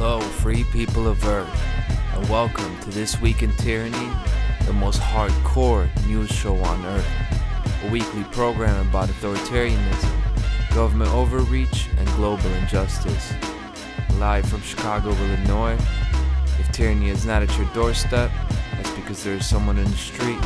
Hello, free people of Earth, and welcome to This Week in Tyranny, the most hardcore news show on Earth. A weekly program about authoritarianism, government overreach, and global injustice. Live from Chicago, Illinois. If tyranny is not at your doorstep, that's because there is someone in the street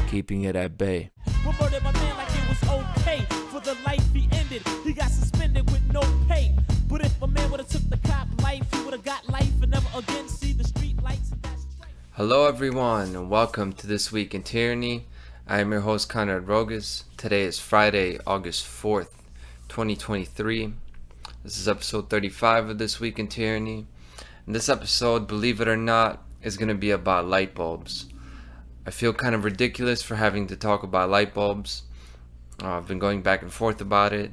keeping it at bay. We murdered my man like it was okay. For the life he ended, he got suspended with no pay. But if a man would've took the cop life, he would've got life and never again see the street lights. And that's straight. Hello everyone, and welcome to This Week in Tyranny. I am your host, Conrad Rogas. Today is Friday, August 4th, 2023. This is episode 35 of This Week in Tyranny. And this episode, believe it or not, is going to be about light bulbs. I feel kind of ridiculous for having to talk about light bulbs. I've been going back and forth about it.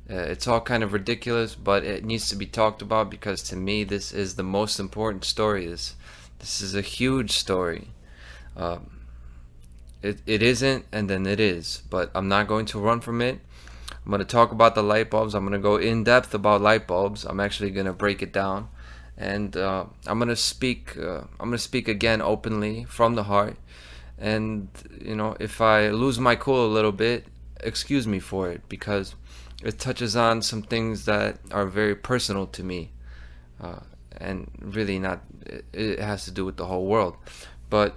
It's all kind of ridiculous, but it needs to be talked about because to me this is the most important story. This is a huge story. It isn't, and then it is, but I'm not going to run from it. I'm going to talk about the light bulbs. I'm going to go in depth about light bulbs. I'm actually going to break it down, and I'm going to speak. I'm going to speak again openly from the heart. And if I lose my cool a little bit, excuse me for it, because it touches on some things that are very personal to me, and really not. It has to do with the whole world. But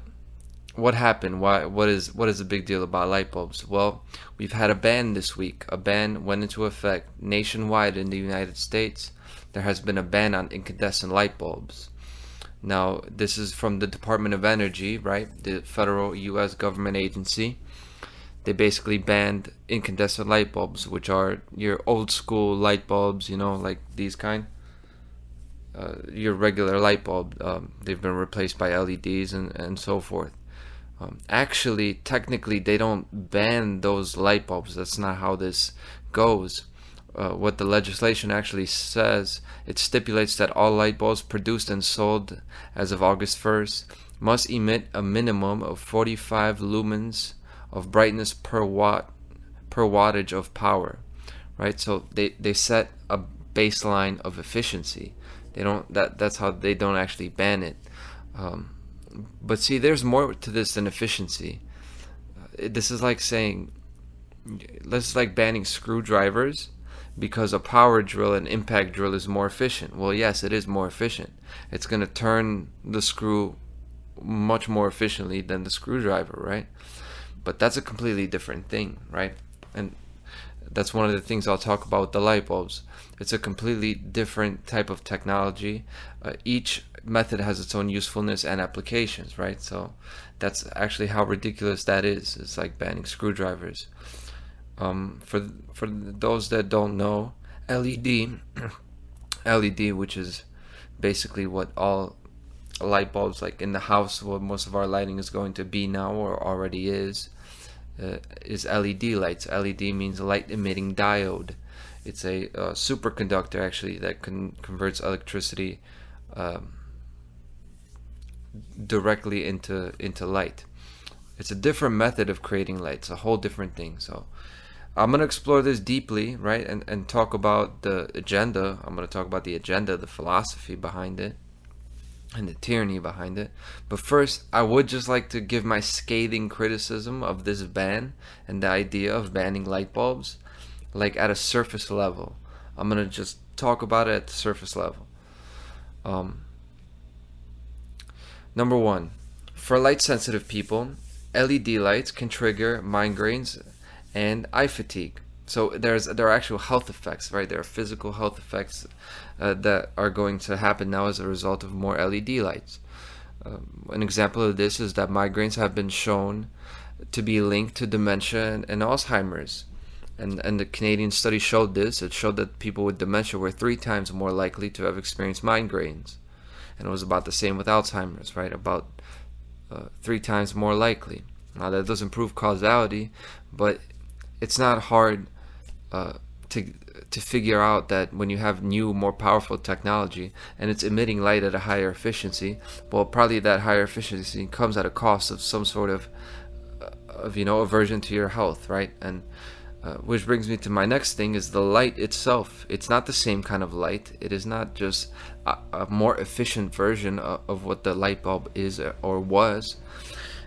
what happened? What is the big deal about light bulbs? Well, we've had a ban this week. A ban went into effect nationwide in the United States. There has been a ban on incandescent light bulbs. Now, this is from the Department of Energy, right? The federal U.S. government agency. They basically banned incandescent light bulbs, which are your old school light bulbs, like these kind. Your regular light bulb. They've been replaced by LEDs and so forth. Actually, technically, they don't ban those light bulbs. That's not how this goes. What the legislation actually says, it stipulates that all light bulbs produced and sold as of August 1st must emit a minimum of 45 lumens of brightness per wattage of power, right? So they set a baseline of efficiency. That's how they don't actually ban it. But see, there's more to this than efficiency. This is like saying, this is like banning screwdrivers because a power drill and impact drill is more efficient. Well, yes, it is more efficient. It's going to turn the screw much more efficiently than the screwdriver, right? But that's a completely different thing, right? And that's one of the things I'll talk about with the light bulbs. It's a completely different type of technology. Each method has its own usefulness and applications, right? So that's actually how ridiculous that is. It's like banning screwdrivers. For those that don't know, LED, which is basically what all light bulbs, like in the house, what most of our lighting is going to be now or already is LED lights. LED means light emitting diode. It's a superconductor actually that converts electricity directly into light. It's a different method of creating light. It's a whole different thing. So I'm going to explore this deeply, right, and talk about the agenda. I'm going to talk about the agenda, the philosophy behind it, and the tyranny behind it. But first, I would just like to give my scathing criticism of this ban and the idea of banning light bulbs, like at a surface level. I'm going to just talk about it at the surface level. Number one, for light-sensitive people, LED lights can trigger migraines and eye fatigue. So there are actual health effects, right? There are physical health effects that are going to happen now as a result of more LED lights. An example of this is that migraines have been shown to be linked to dementia and Alzheimer's. And the Canadian study showed this. It showed that people with dementia were 3 times more likely to have experienced migraines. And it was about the same with Alzheimer's, right? About 3 times more likely. Now that doesn't prove causality, but it's not hard to figure out that when you have new, more powerful technology and it's emitting light at a higher efficiency, well, probably that higher efficiency comes at a cost of some sort of aversion to your health, right? And Which brings me to my next thing is the light itself. It's not the same kind of light. It is not just a more efficient version of what the light bulb is or was.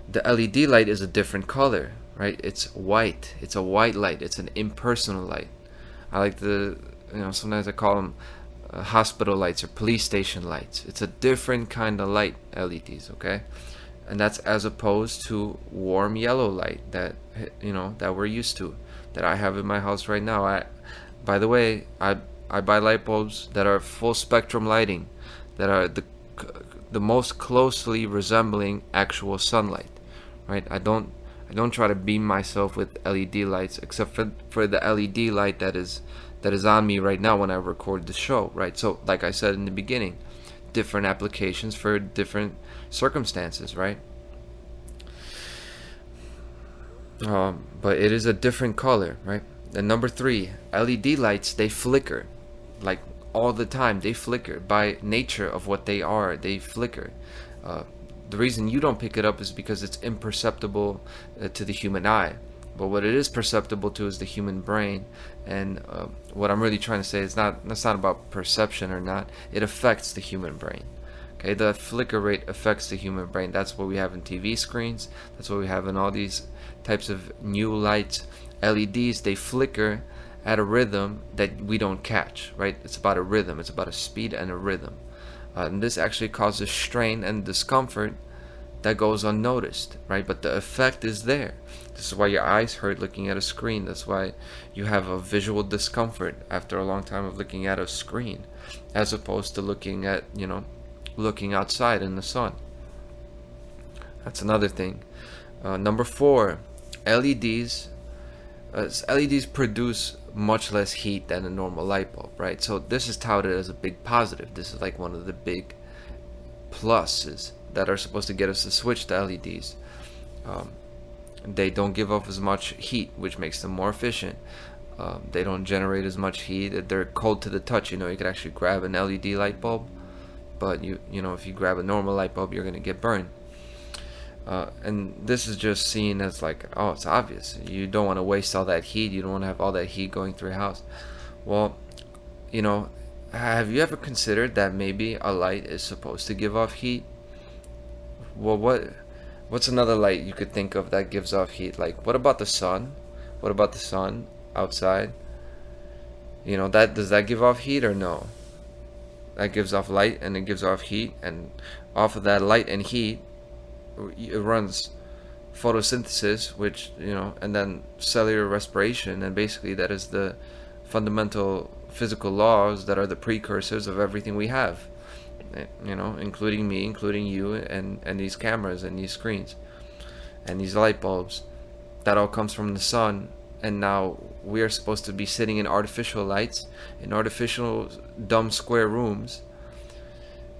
The LED light is a different color, right? It's white. It's a white light. It's an impersonal light. I like sometimes I call them hospital lights or police station lights. It's a different kind of light, LEDs, okay? And that's as opposed to warm yellow light that that we're used to, that I have in my house right now. By the way, I buy light bulbs that are full spectrum lighting, that are the most closely resembling actual sunlight, right? I don't try to beam myself with LED lights, except for the LED light that is on me right now when I record the show, right? So like I said in the beginning, different applications for different circumstances, right? But it is a different color, right? And number 3, LED lights, they flicker, like all the time. They flicker by nature of what they are. They flicker. The reason you don't pick it up is because it's imperceptible to the human eye. But what it is perceptible to is the human brain. And what I'm really trying to say is that's not about perception or not. It affects the human brain. Okay, the flicker rate affects the human brain. That's what we have in TV screens. That's what we have in all these types of new lights. LEDs, they flicker at a rhythm that we don't catch, right? It's about a rhythm. It's about a speed and a rhythm. And this actually causes strain and discomfort that goes unnoticed, right? But the effect is there. This is why your eyes hurt looking at a screen. That's why you have a visual discomfort after a long time of looking at a screen, as opposed to looking outside in the sun. That's another thing. Number 4, LEDs. LEDs produce much less heat than a normal light bulb, right? So this is touted as a big positive. This is like one of the big pluses that are supposed to get us to switch to LEDs. They don't give off as much heat, which makes them more efficient. They don't generate as much heat. They're cold to the touch. You could actually grab an LED light bulb, but if you grab a normal light bulb, you're gonna get burned. And this is just seen as like, oh, it's obvious. You don't want to waste all that heat. You don't want to have all that heat going through your house. Well, have you ever considered that maybe a light is supposed to give off heat? Well, what's another light you could think of that gives off heat? Like, what about the sun? What about the sun outside? Does that give off heat or no? That gives off light and it gives off heat, and off of that light and heat, it runs photosynthesis, which and then cellular respiration, and basically that is the fundamental physical laws that are the precursors of everything we have, including me, including you, and these cameras and these screens and these light bulbs. That all comes from the sun, and now we are supposed to be sitting in artificial lights, in artificial dumb square rooms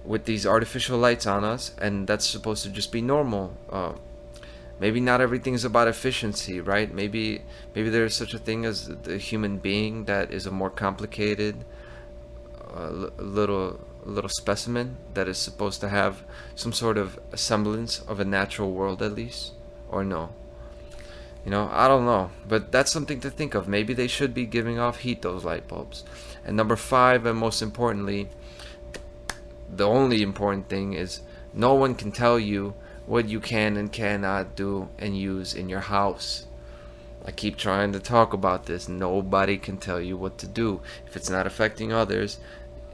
with these artificial lights on us, and that's supposed to just be normal. Maybe not everything's about efficiency, right? Maybe there's such a thing as the human being that is a more complicated little specimen that is supposed to have some sort of semblance of a natural world, at least, or no? I don't know, but that's something to think of. Maybe they should be giving off heat, those light bulbs. And number 5, and most importantly, the only important thing, is no one can tell you what you can and cannot do and use in your house. I keep trying to talk about this. Nobody can tell you what to do. If it's not affecting others,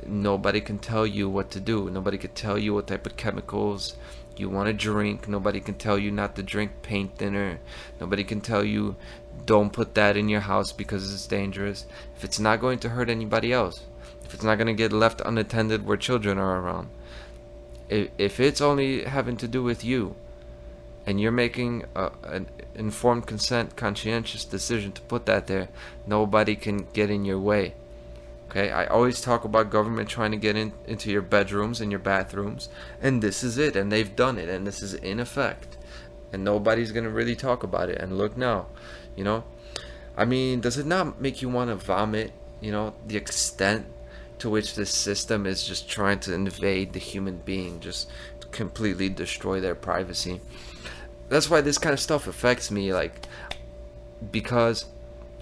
nobody can tell you what to do. Nobody can tell you what type of chemicals you want to drink. Nobody can tell you not to drink paint thinner. Nobody can tell you don't put that in your house because it's dangerous. If it's not going to hurt anybody else, if it's not going to get left unattended where children are around, if it's only having to do with you, and you're making an informed consent, conscientious decision to put that there, nobody can get in your way. Okay, I always talk about government trying to get into your bedrooms and your bathrooms, and this is it, and they've done it, and this is in effect, and nobody's going to really talk about it. And look now, I mean, does it not make you want to vomit, the extent to which this system is just trying to invade the human being, just completely destroy their privacy? That's why this kind of stuff affects me, like, because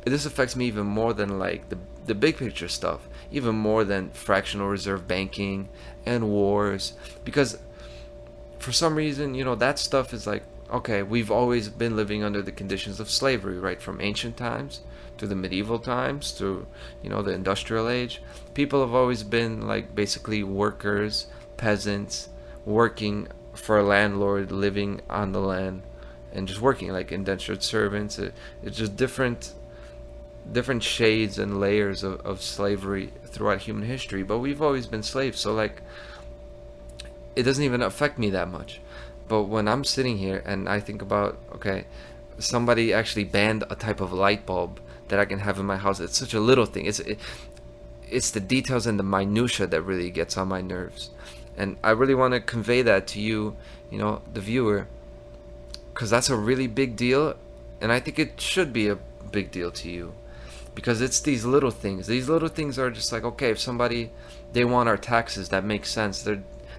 this affects me even more than like the big picture stuff, even more than fractional reserve banking and wars, because for some reason, that stuff is like, okay, we've always been living under the conditions of slavery, right? From ancient times to the medieval times to, the industrial age. People have always been like basically workers, peasants, working for a landlord, living on the land and just working like indentured servants. It's just different shades and layers of slavery throughout human history, but we've always been slaves. So like, it doesn't even affect me that much. But when I'm sitting here and I think about, okay, somebody actually banned a type of light bulb that I can have in my house. It's such a little thing. It's the details and the minutia that really gets on my nerves. And I really want to convey that to you, the viewer, because that's a really big deal, and I think it should be a big deal to you, because it's these little things. These little things are just like, okay, if somebody, they want our taxes, that makes sense.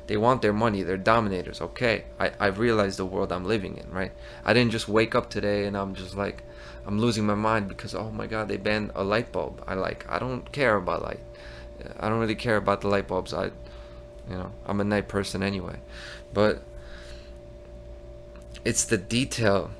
They want their money. They're dominators. Okay, I've realized the world I'm living in, right? I didn't just wake up today and I'm just like, I'm losing my mind because, oh my God, they banned a light bulb. I don't care about light. I don't really care about the light bulbs. I'm a night person anyway. But it's the detail.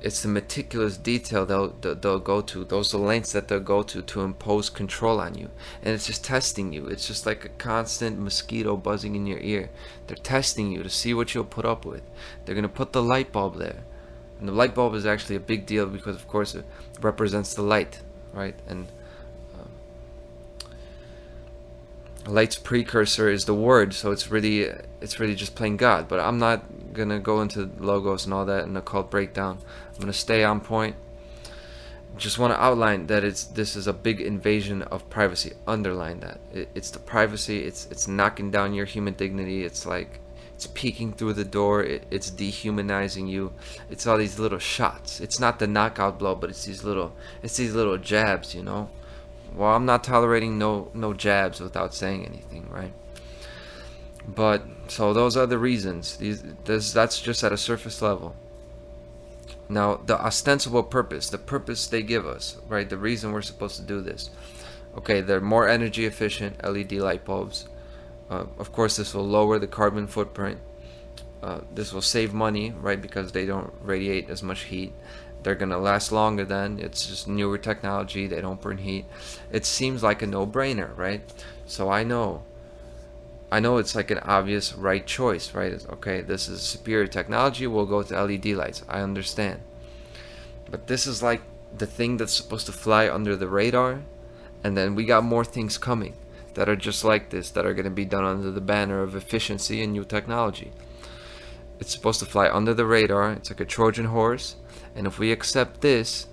It's the meticulous detail they'll go to. Those are the lengths that they'll go to impose control on you. And it's just testing you. It's just like a constant mosquito buzzing in your ear. They're testing you to see what you'll put up with. They're going to put the light bulb there. And the light bulb is actually a big deal because, of course, it represents the light, right? And light's precursor is the word, so it's really just plain God. But I'm not gonna go into logos and all that and occult breakdown. I'm gonna stay on point. Just want to outline that this is a big invasion of privacy. Underline that. It's the privacy. It's knocking down your human dignity. It's like it's peeking through the door. It's dehumanizing you. It's all these little shots. It's not the knockout blow, but it's these little jabs. Well, I'm not tolerating no jabs without saying anything, right? But so those are the reasons. That's just at a surface level. Now, the ostensible purpose, the purpose they give us, right? The reason we're supposed to do this. Okay, they're more energy efficient LED light bulbs. Of course, this will lower the carbon footprint. This will save money, right? Because they don't radiate as much heat. They're going to last longer then. It's just newer technology. They don't burn heat. It seems like a no-brainer, right? So I know it's like an obvious right choice, right? Okay, this is superior technology. We'll go to LED lights. I understand. But this is like the thing that's supposed to fly under the radar. And then we got more things coming that are just like this, that are going to be done under the banner of efficiency and new technology. It's supposed to fly under the radar. It's like a Trojan horse. And if we accept this,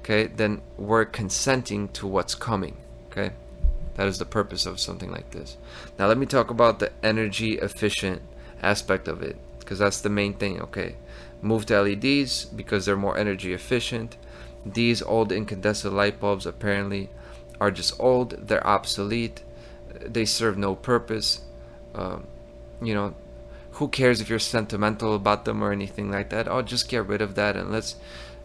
okay, then we're consenting to what's coming, okay? That is the purpose of something like this. Now let me talk about the energy efficient aspect of it, because that's the main thing, okay? Move to LEDs because they're more energy efficient. These old incandescent light bulbs apparently are just old. They're obsolete. They serve no purpose. Who cares if you're sentimental about them or anything like that? Oh, just get rid of that and let's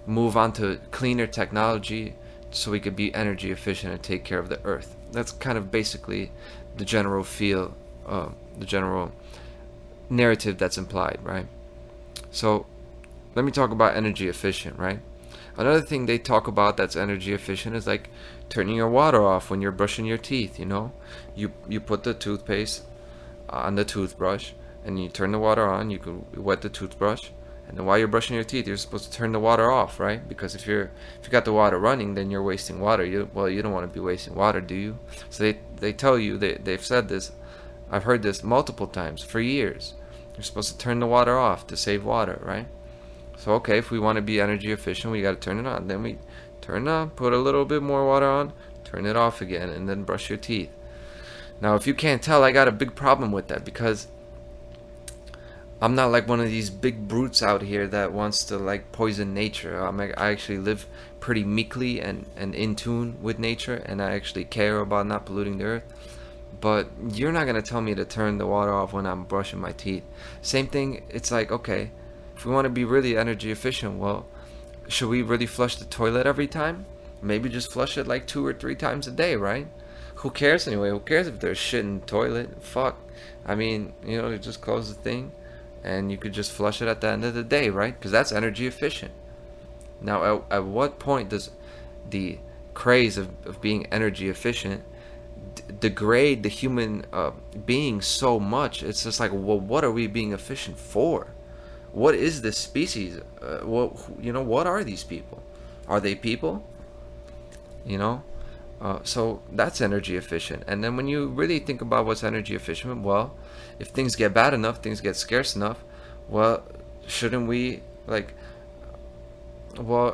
move on to cleaner technology so we could be energy efficient and take care of the earth. That's kind of basically the general feel, the general narrative that's implied, right? So let me talk about energy efficient, right? Another thing they talk about that's energy efficient is like turning your water off when you're brushing your teeth, You put the toothpaste on the toothbrush and you turn the water on. You can wet the toothbrush, and then while you're brushing your teeth, you're supposed to turn the water off, right? Because if you got the water running, then you're wasting water. You don't want to be wasting water, do you? So they tell you, they've said this. I've heard this multiple times for years. You're supposed to turn the water off to save water, right? So okay, if we want to be energy efficient, we got to turn it on. Then we turn it on, put a little bit more water on, turn it off again, and then brush your teeth. Now, if you can't tell, I got a big problem with that, because I'm not like one of these big brutes out here that wants to like poison nature. I actually live pretty meekly and in tune with nature, and I actually care about not polluting the earth. But you're not going to tell me to turn the water off when I'm brushing my teeth. Same thing, it's like, okay, if we want to be really energy efficient, well, should we really flush the toilet every time? Maybe just flush it like 2 or 3 times a day, right? Who cares anyway? Who cares if there's shit in the toilet? Fuck. I mean, you just close the thing and you could just flush it at the end of the day, right? Because that's energy efficient. Now, at what point does the craze of being energy efficient degrade the human being so much? It's just like, well, what are we being efficient for? What is this species? What are these people? Are they people? So that's energy efficient. And then when you really think about what's energy efficient, well, if things get bad enough, things get scarce enough, well, shouldn't we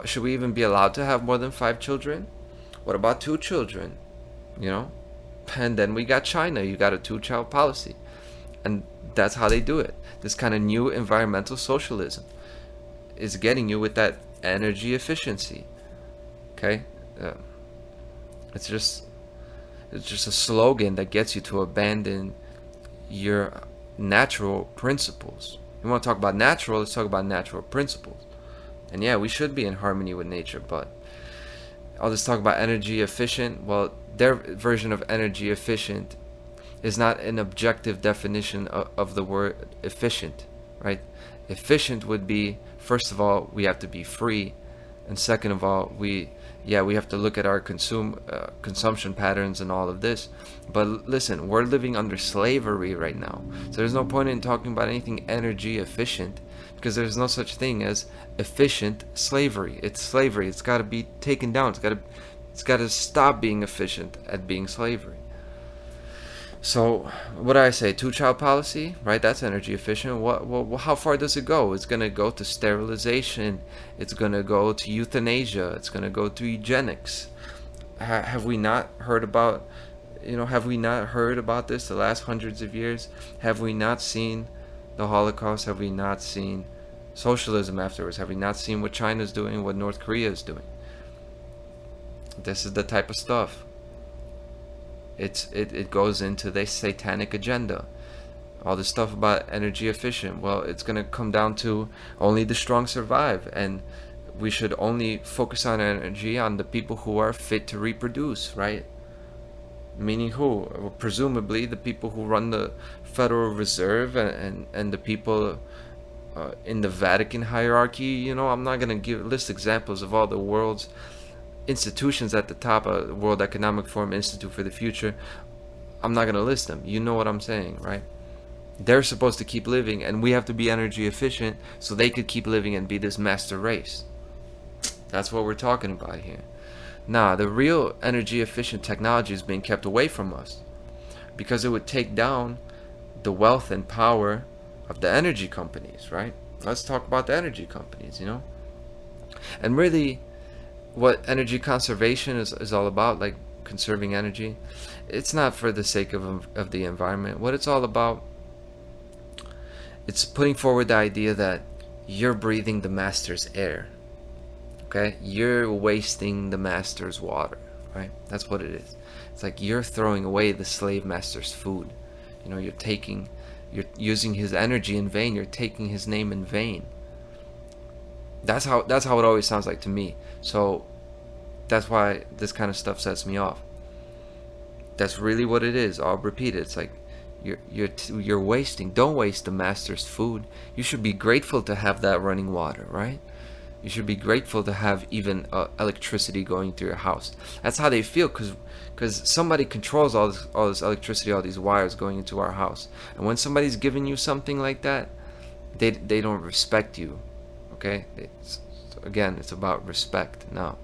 should we even be allowed to have more than 5 children? What about 2 children? And then we got China. You got a 2-child policy, and that's how they do it. This kind of new environmental socialism is getting you with that energy efficiency. Okay. It's just a slogan that gets you to abandon your natural principles. You want to talk about natural? Let's talk about natural principles. And yeah, we should be in harmony with nature, but I'll just talk about energy efficient. Well, their version of energy efficient is not an objective definition of the word efficient, right? Efficient would be, first of all, we have to be free, and second of all, we have to look at our consumption patterns and all of this. But listen, we're living under slavery right now, so there's no point in talking about anything energy efficient, because there's no such thing as efficient slavery. It's slavery. It's got to be taken down. It's got to stop being efficient at being slavery. So what do I say? 2-child policy, right? That's energy efficient. How far does it go? It's gonna go to sterilization. It's gonna go to euthanasia. It's gonna go to eugenics. Have we not heard about? Have we not heard about this the last hundreds of years? Have we not seen the Holocaust? Have we not seen socialism afterwards? Have we not seen what China's doing? What North Korea is doing? This is the type of stuff. It goes into the satanic agenda. All this stuff about energy efficient. Well, it's going to come down to only the strong survive, and we should only focus on energy on the people who are fit to reproduce, right? Meaning who? Well, presumably the people who run the Federal Reserve and the people in the Vatican hierarchy. I'm not going to list examples of all the world's institutions at the top of World Economic Forum, Institute for the Future. I'm not going to list them. You know what I'm saying, right? They're supposed to keep living, and we have to be energy efficient so they could keep living and be this master race. That's what we're talking about here. Nah, the real energy efficient technology is being kept away from us because it would take down the wealth and power of the energy companies, right? Let's talk about the energy companies, And really, what energy conservation is all about, like conserving energy, it's not for the sake of the environment. What it's all about, it's putting forward the idea that you're breathing the master's air. Okay? You're wasting the master's water, right? That's what it is. It's like you're throwing away the slave master's food. You're using his energy in vain. You're taking his name in vain. That's how it always sounds like to me. So that's why this kind of stuff sets me off. That's really what it is. I'll repeat it. It's like you're wasting. Don't waste the master's food. You should be grateful to have that running water, right? You should be grateful to have even electricity going through your house. That's how they feel, because somebody controls all this electricity, all these wires going into our house. And when somebody's giving you something like that, they don't respect you. Okay? Again, it's about respect now.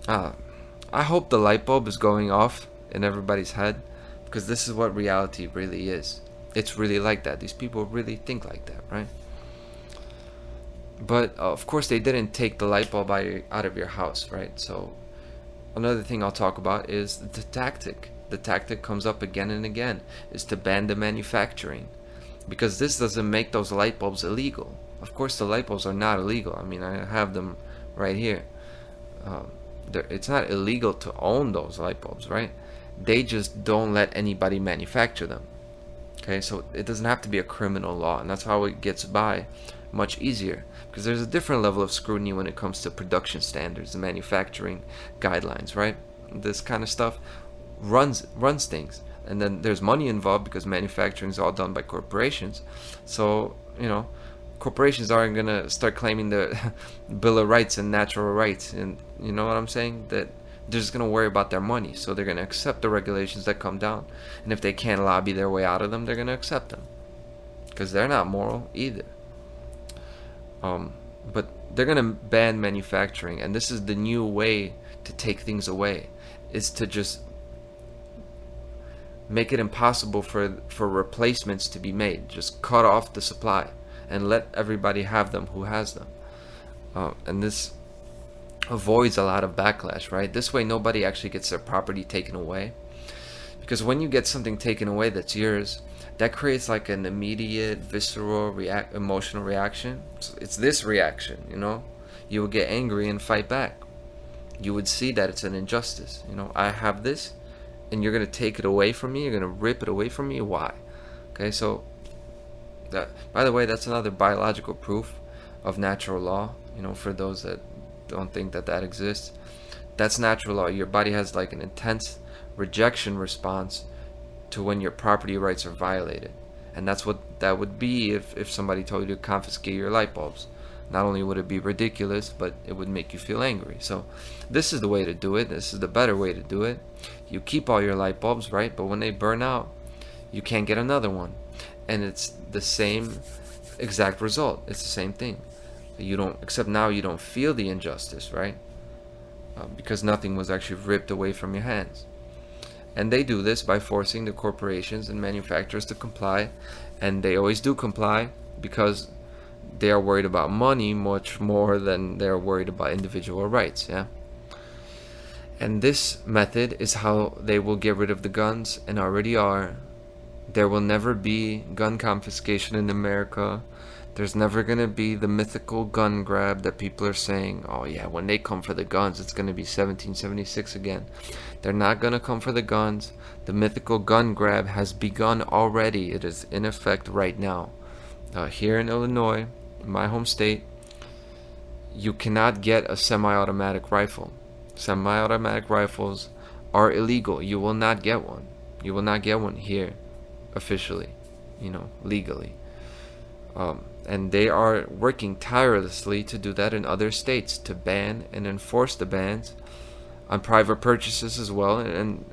I hope the light bulb is going off in everybody's head, because this is what reality really is. It's really like that. These people really think like that, right? But of course they didn't take the light bulb out of your house, right? So another thing I'll talk about is the tactic. The tactic comes up again and again, is to ban the manufacturing, because this doesn't make those light bulbs illegal. Of course the light bulbs are not illegal. I mean, I have them right here. It's not illegal to own those light bulbs, right? They just don't let anybody manufacture them. Okay, so it doesn't have to be a criminal law, and that's how it gets by much easier, because there's a different level of scrutiny when it comes to production standards and manufacturing guidelines, right? This kind of stuff runs things, and then there's money involved because manufacturing is all done by corporations. So corporations aren't gonna start claiming the Bill of Rights and natural rights, and you know what I'm saying, that they're just gonna worry about their money. So they're gonna accept the regulations that come down, and if they can't lobby their way out of them, they're gonna accept them, because they're not moral either. But they're gonna ban manufacturing, and this is the new way to take things away, is to just make it impossible for replacements to be made. Just cut off the supply and let everybody have them who has them. And this avoids a lot of backlash, right? This way nobody actually gets their property taken away, because when you get something taken away that's yours, that creates like an immediate visceral emotional reaction. It's this reaction, you will get angry and fight back. You would see that it's an injustice. I have this and you're going to take it away from me, you're going to rip it away from me. Why? Okay, so that, by the way, that's another biological proof of natural law. For those that don't think that exists, that's natural law. Your body has like an intense rejection response to when your property rights are violated, and that's what that would be if somebody told you to confiscate your light bulbs. Not only would it be ridiculous, but it would make you feel angry. So this is the way to do it. This is the better way to do it. You keep all your light bulbs, right? But when they burn out, you can't get another one, and it's the same exact result. It's the same thing. You don't, except now you don't feel the injustice, right? Because nothing was actually ripped away from your hands. And they do this by forcing the corporations and manufacturers to comply, and they always do comply because they are worried about money much more than they're worried about individual rights. Yeah. And this method is how they will get rid of the guns, and already are. There will never be gun confiscation in America. There's never going to be the mythical gun grab that people are saying, oh yeah, when they come for the guns, it's going to be 1776 again. They're not going to come for the guns. The mythical gun grab has begun already. It is in effect right now. Here in Illinois, my home state, you cannot get a semi-automatic rifle. Semi-automatic rifles are illegal. You will not get one. You will not get one here officially, legally. And they are working tirelessly to do that in other states, to ban and enforce the bans on private purchases as well, and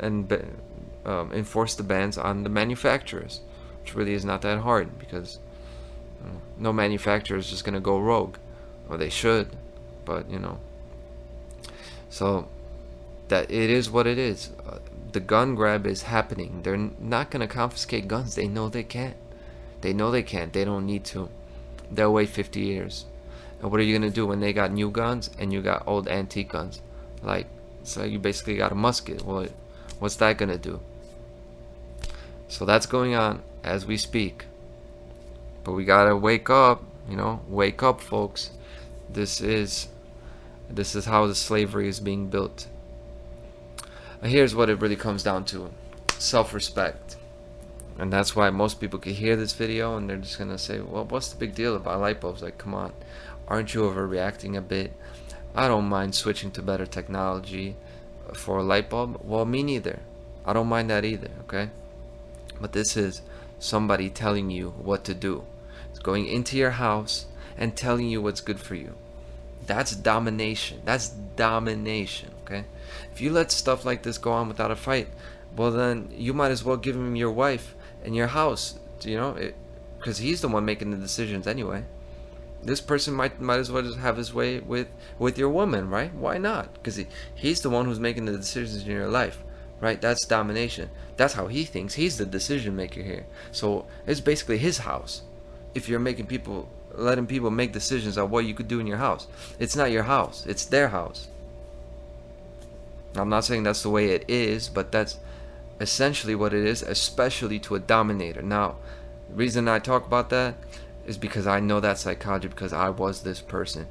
enforce the bans on the manufacturers, which really is not that hard, because no manufacturer is just going to go rogue, or they should, but so that it is what it is. The gun grab is happening. They're not going to confiscate guns. They know they can't. They know they can't. They don't need to. They'll wait 50 years. And what are you going to do when they got new guns and you got old antique guns? So you basically got a musket. Well, what's that going to do? So that's going on as we speak. But we got to wake up, wake up, folks. This is how the slavery is being built. Here's what it really comes down to. Self-respect. And that's why most people can hear this video and they're just going to say, well, what's the big deal about light bulbs? Like, come on, aren't you overreacting a bit? I don't mind switching to better technology for a light bulb. Well, me neither. I don't mind that either, okay? But this is somebody telling you what to do. It's going into your house and telling you what's good for you. That's domination. That's domination, okay? If you let stuff like this go on without a fight, well, then you might as well give him your wife and your house, because he's the one making the decisions anyway. This person might as well just have his way with your woman, right? Why not? Because he's the one who's making the decisions in your life, right? That's domination. That's how he thinks. He's the decision maker here. So it's basically his house. If you're letting people make decisions on what you could do in your house, it's not your house. It's their house. I'm not saying that's the way it is, but that's essentially what it is, especially to a dominator. Now, the reason I talk about that is because I know that psychology, because I was this person.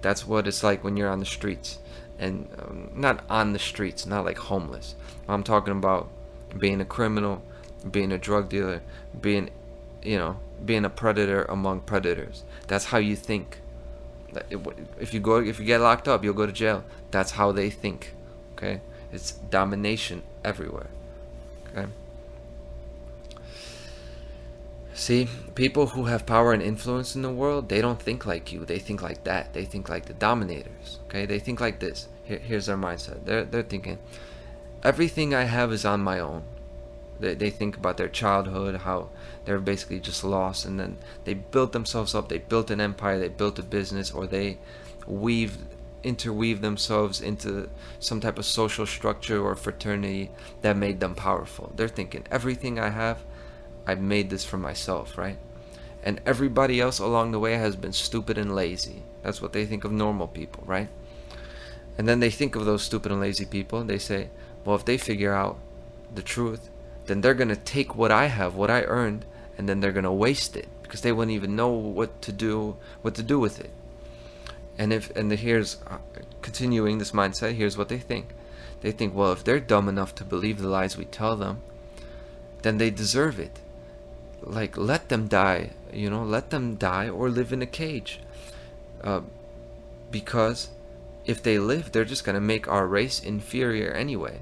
That's what it's like when you're on the streets, and not on the streets, not like homeless. I'm talking about being a criminal, being a drug dealer, being, being a predator among predators. That's how you think. If you get locked up, you'll go to jail. That's how they think. Okay, it's domination everywhere. Okay. See, people who have power and influence in the world, they don't think like you. They think like that. They think like the dominators. Okay, they think like this. Here's their mindset. They're thinking, everything I have is on my own. They think about their childhood, how they're basically just lost, and then they built themselves up. They built an empire, they built a business, or they interweave themselves into some type of social structure or fraternity that made them powerful. They're thinking, everything I have, I made this for myself, right? And everybody else along the way has been stupid and lazy. That's what they think of normal people, right? And then they think of those stupid and lazy people, and they say, well, if they figure out the truth, then they're going to take what I have, what I earned, and then they're going to waste it because they wouldn't even know what to do with it. And here's continuing this mindset, here's what they think. They think, well, if they're dumb enough to believe the lies we tell them, then they deserve it. Like, let them die, let them die or live in a cage. Because if they live, they're just going to make our race inferior anyway.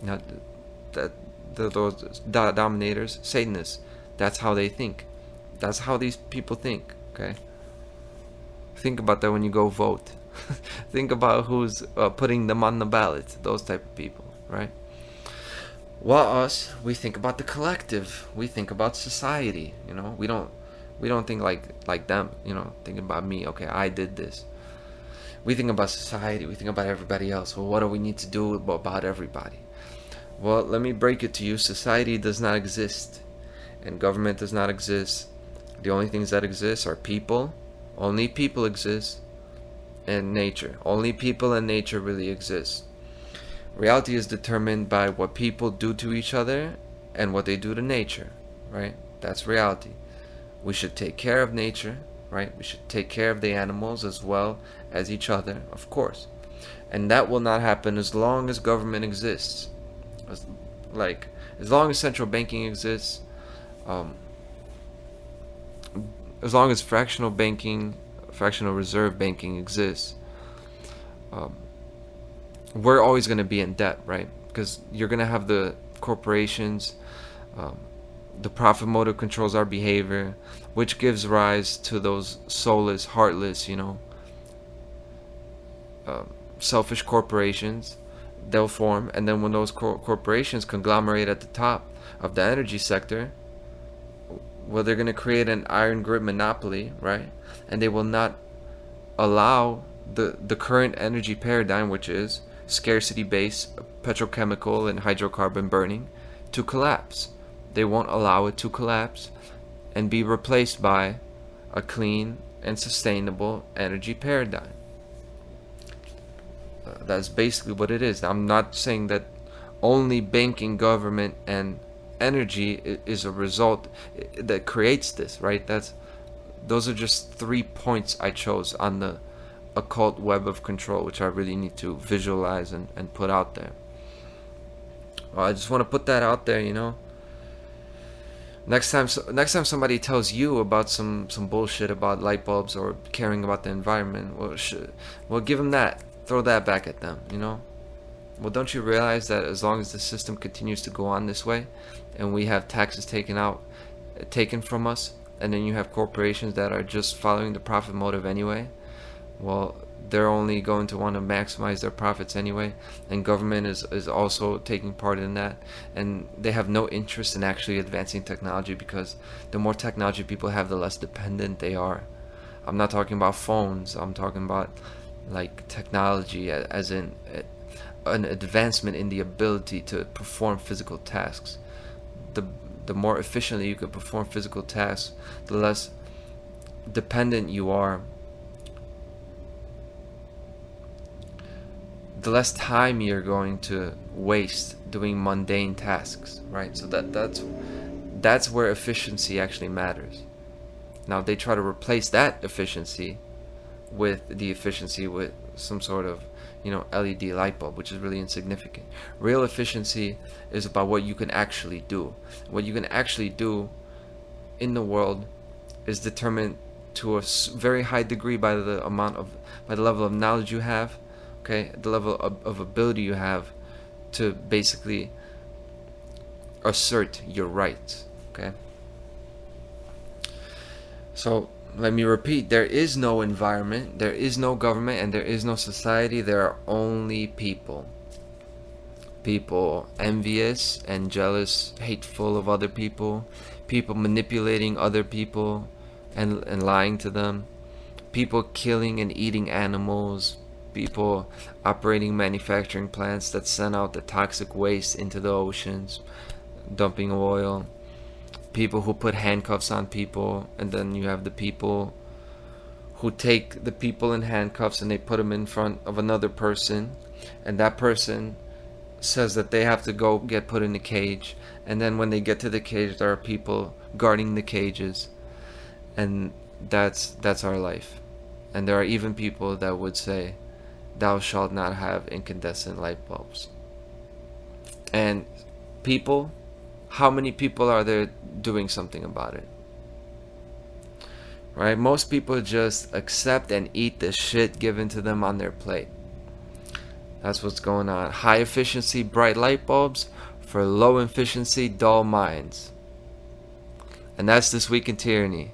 Now, those dominators, Satanists, that's how they think. That's how these people think, okay? Think about that when you go vote. Think about who's putting them on the ballot, those type of people, right? While us, we think about the collective. We think about society, We don't think like them, thinking about me, okay, I did this. We think about society, we think about everybody else. Well, what do we need to do about everybody? Well, let me break it to you. Society does not exist, and government does not exist. The only things that exist are people. Only people exist, and nature. Only people and nature really exist. Reality is determined by what people do to each other and what they do to nature, right? That's reality. We should take care of nature, right? We should take care of the animals as well as each other, of course. And that will not happen as long as government exists. As long as central banking exists, as long as fractional reserve banking exists, we're always going to be in debt, right? Because you're going to have the corporations, the profit motive controls our behavior, which gives rise to those soulless, heartless, selfish corporations. They'll form, and then when those corporations conglomerate at the top of the energy sector, well, they're going to create an iron grip monopoly, right? And they will not allow the current energy paradigm, which is scarcity-based petrochemical and hydrocarbon burning, to collapse. They won't allow it to collapse and be replaced by a clean and sustainable energy paradigm. That's basically what it is. I'm not saying that only banking, government, and energy is a result that creates this, right? Those are just 3 points I chose on the occult web of control, which I really need to visualize and put out there. I just want to put that out there, Next time somebody tells you about some bullshit about light bulbs or caring about the environment, well, give them that. Throw that back at them, Well, don't you realize that as long as the system continues to go on this way, and we have taxes taken from us, and then you have corporations that are just following the profit motive anyway, well, they're only going to want to maximize their profits anyway, and government is also taking part in that, and they have no interest in actually advancing technology, because the more technology people have, the less dependent they are. I'm not talking about phones, I'm talking about like technology as in an advancement in the ability to perform physical tasks. The more efficiently you can perform physical tasks, the less dependent you are, the less time you're going to waste doing mundane tasks, right? So that's where efficiency actually matters. Now they try to replace that efficiency with the efficiency with some sort of LED light bulb, which is really insignificant. Real efficiency is about what you can actually do. What you can actually do in the world is determined to a very high degree by the level of knowledge you have, okay, the level of ability you have to basically assert your rights, okay? So let me repeat, there is no environment, there is no government, and there is no society. There are only people. People envious and jealous, hateful of other people, people manipulating other people and lying to them, people killing and eating animals, people operating manufacturing plants that send out the toxic waste into the oceans, dumping oil, people who put handcuffs on people, and then you have the people who take the people in handcuffs and they put them in front of another person, and that person says that they have to go get put in a cage, and then when they get to the cage there are people guarding the cages, and that's our life. And there are even people that would say, thou shalt not have incandescent light bulbs. And people, how many people are there doing something about it? Right? Most people just accept and eat the shit given to them on their plate. That's what's going on. High efficiency bright light bulbs for low efficiency dull minds. And that's This Week in Tyranny.